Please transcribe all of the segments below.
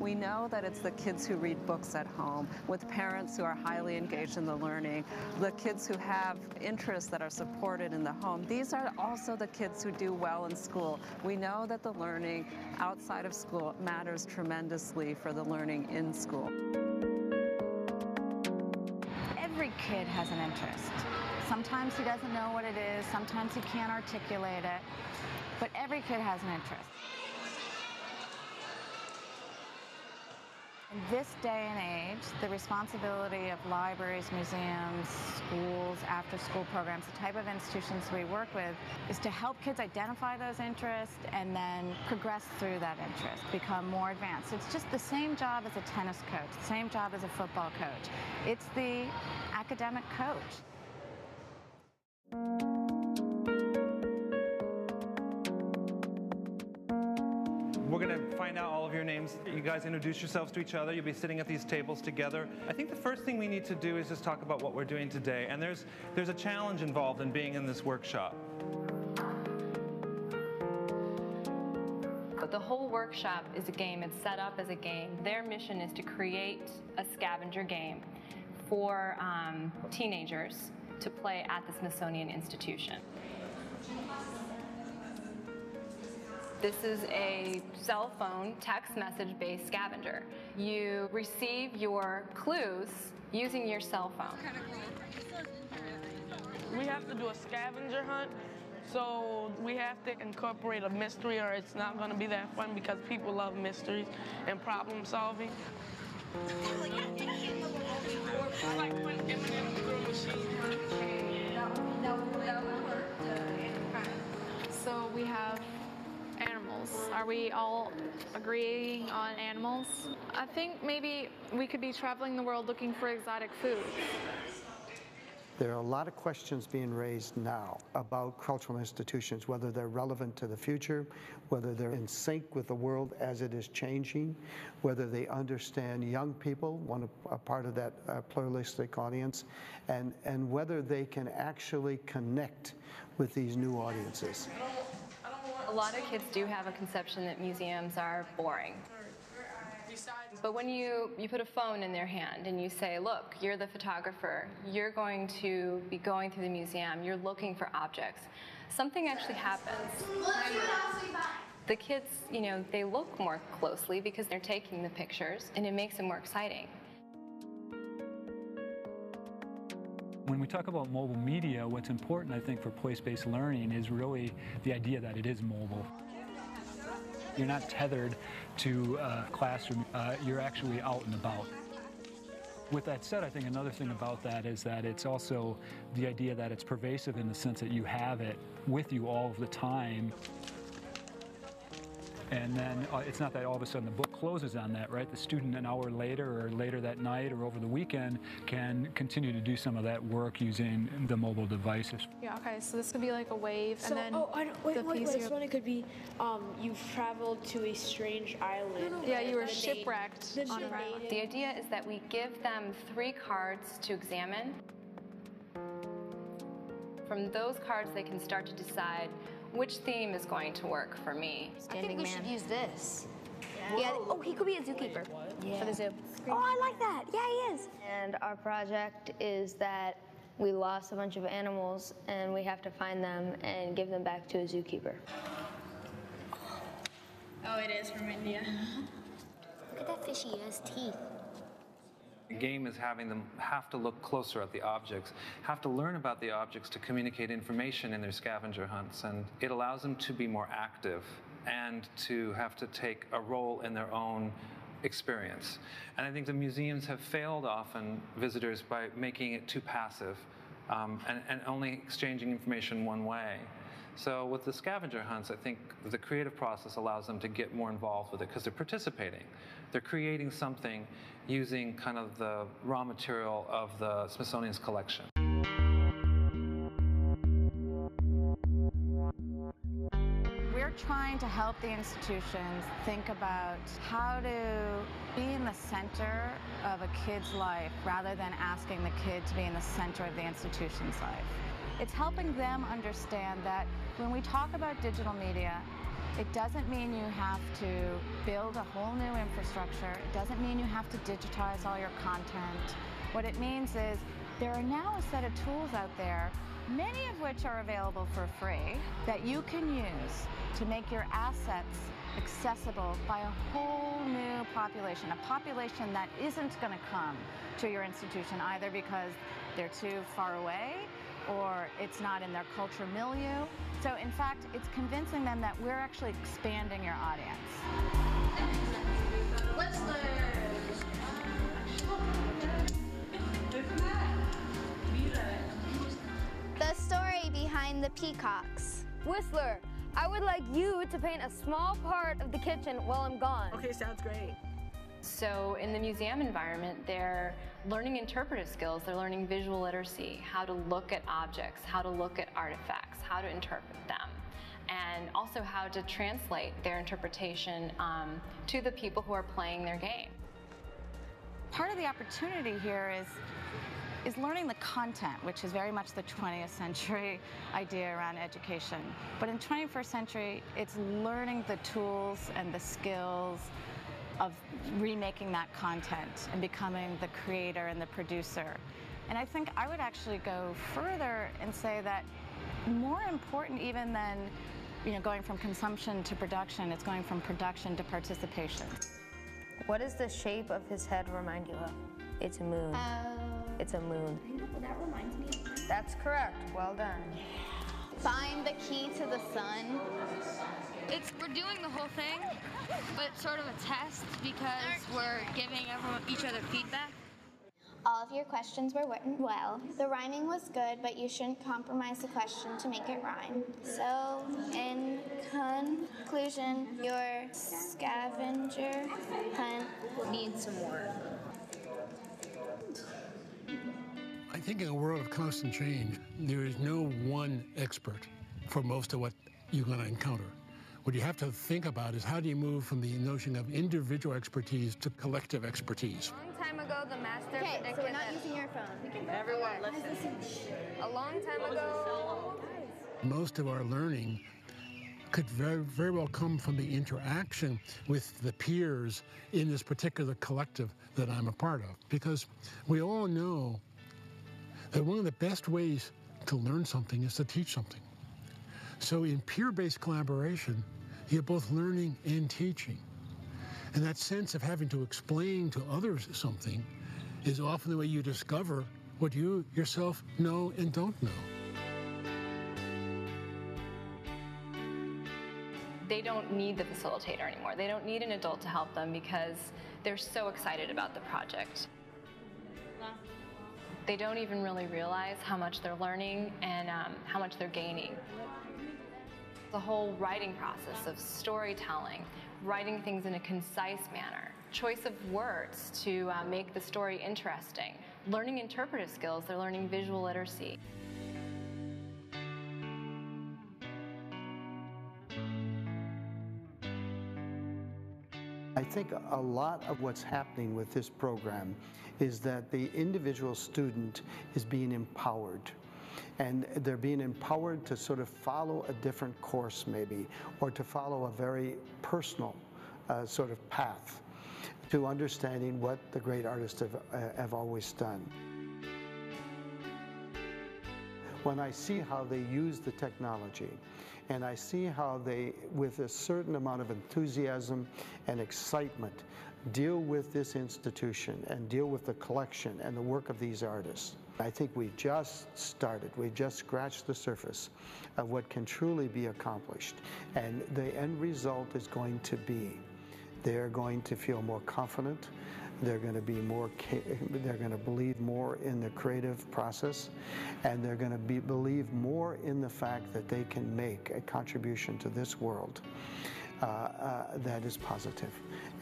We know that it's the kids who read books at home, with parents who are highly engaged in the learning, the kids who have interests that are supported in the home. These are also the kids who do well in school. We know that the learning outside of school matters tremendously for the learning in school. Every kid has an interest. Sometimes he doesn't know what it is, sometimes he can't articulate it, but every kid has an interest. In this day and age, the responsibility of libraries, museums, schools, after-school programs, the type of institutions we work with, is to help kids identify those interests and then progress through that interest, become more advanced. It's just the same job as a tennis coach, the same job as a football coach. It's the academic coach. We're going to find out all of your names. You guys introduce yourselves to each other. You'll be sitting at these tables together. I think the first thing we need to do is just talk about what we're doing today. And there's a challenge involved in being in this workshop. The whole workshop is a game. It's set up as a game. Their mission is to create a scavenger game for teenagers to play at the Smithsonian Institution. This is a cell phone text message-based scavenger. You receive your clues using your cell phone. We have to do a scavenger hunt, so we have to incorporate a mystery or it's not going to be that fun because people love mysteries and problem solving. So we have animals. Are we all agreeing on animals? I think maybe we could be traveling the world looking for exotic food. There are a lot of questions being raised now about cultural institutions, whether they're relevant to the future, whether they're in sync with the world as it is changing, whether they understand young people, a part of that pluralistic audience, and whether they can actually connect with these new audiences. A lot of kids do have a conception that museums are boring. But when you put a phone in their hand and you say, look, you're the photographer, you're going to be going through the museum, you're looking for objects, something actually happens. The kids, they look more closely because they're taking the pictures, and it makes it more exciting. When we talk about mobile media, what's important, I think, for place-based learning is really the idea that it is mobile. You're not tethered to a classroom, you're actually out and about. With that said, I think another thing about that is that it's also the idea that it's pervasive in the sense that you have it with you all of the time. And then it's not that all of a sudden the book closes on that, right? The student an hour later or later that night or over the weekend can continue to do some of that work using the mobile devices. Yeah, okay, so this could be like a wave, and then wait, so it could be you've traveled to a strange island. Yeah, you were shipwrecked on an island. The idea is that we give them 3 cards to examine. From those cards, they can start to decide which theme is going to work for me. I think we should use this. Yeah. Oh, he could be a zookeeper for the zoo. Oh, I like that. Yeah, he is. And our project is that we lost a bunch of animals and we have to find them and give them back to a zookeeper. Oh, it is from India. Look at that fish, he has teeth. The game is having them have to look closer at the objects, have to learn about the objects to communicate information in their scavenger hunts, and it allows them to be more active and to have to take a role in their own experience. And I think the museums have failed often visitors by making it too passive and only exchanging information one way. So with the scavenger hunts, I think the creative process allows them to get more involved with it because they're participating. They're creating something using kind of the raw material of the Smithsonian's collection. We're trying to help the institutions think about how to be in the center of a kid's life rather than asking the kid to be in the center of the institution's life. It's helping them understand that when we talk about digital media, It doesn't mean you have to build a whole new infrastructure. It doesn't mean you have to digitize all your content. What it means is there are now a set of tools out there, many of which are available for free, that you can use to make your assets accessible by a whole new population, a population that isn't going to come to your institution either because they're too far away or it's not in their culture milieu. So in fact, it's convincing them that we're actually expanding your audience. The story behind the peacocks. Whistler, I would like you to paint a small part of the kitchen while I'm gone. Okay, sounds great. So in the museum environment, they're learning interpretive skills, they're learning visual literacy, how to look at objects, how to look at artifacts, how to interpret them, and also how to translate their interpretation to the people who are playing their game. Part of the opportunity here is learning the content, which is very much the 20th century idea around education. But in 21st century, it's learning the tools and the skills of remaking that content and becoming the creator and the producer. And I think I would actually go further and say that more important even than going from consumption to production, it's going from production to participation. What does the shape of his head remind you of? It's a moon. It's a moon. That reminds me of that. That's correct. Well done. Find the key to the sun. We're doing the whole thing, but it's sort of a test because we're giving each other feedback. All of your questions were written well. The rhyming was good, but you shouldn't compromise the question to make it rhyme. So, in conclusion, your scavenger hunt needs some work. I think in a world of constant change, there is no one expert for most of what you're going to encounter. What you have to think about is how do you move from the notion of individual expertise to collective expertise. A long time ago, the master predicted Okay, so we're not using your phone. Everyone, listen. A long time ago. Most of our learning could very well come from the interaction with the peers in this particular collective that I'm a part of. Because we all know that one of the best ways to learn something is to teach something. So in peer-based collaboration, you're both learning and teaching. And that sense of having to explain to others something is often the way you discover what you yourself know and don't know. They don't need the facilitator anymore. They don't need an adult to help them because they're so excited about the project. They don't even really realize how much they're learning and how much they're gaining. The whole writing process of storytelling, writing things in a concise manner, choice of words to make the story interesting, learning interpretive skills, they're learning visual literacy. I think a lot of what's happening with this program is that the individual student is being empowered. And they're being empowered to sort of follow a different course maybe, or to follow a very personal sort of path to understanding what the great artists have always done. When I see how they use the technology, and I see how they, with a certain amount of enthusiasm and excitement, deal with this institution and deal with the collection and the work of these artists, I think we've just started. We've just scratched the surface of what can truly be accomplished. And the end result is going to be, they're going to feel more confident. They're going to be they're going to believe more in the creative process, and they're going to believe more in the fact that they can make a contribution to this world that is positive.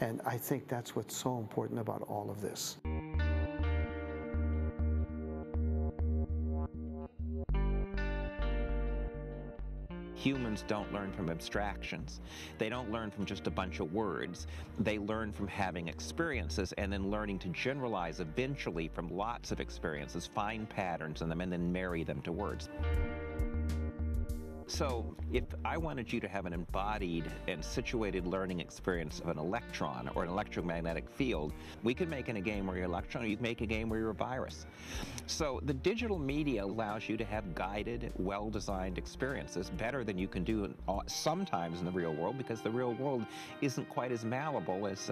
And I think that's what's so important about all of this. Humans don't learn from abstractions. They don't learn from just a bunch of words. They learn from having experiences and then learning to generalize eventually from lots of experiences, find patterns in them, and then marry them to words. So if I wanted you to have an embodied and situated learning experience of an electron or an electromagnetic field, we could make in a game where you're an electron, or you could make a game where you're a virus. So the digital media allows you to have guided, well-designed experiences, better than you can do sometimes in the real world, because the real world isn't quite as malleable as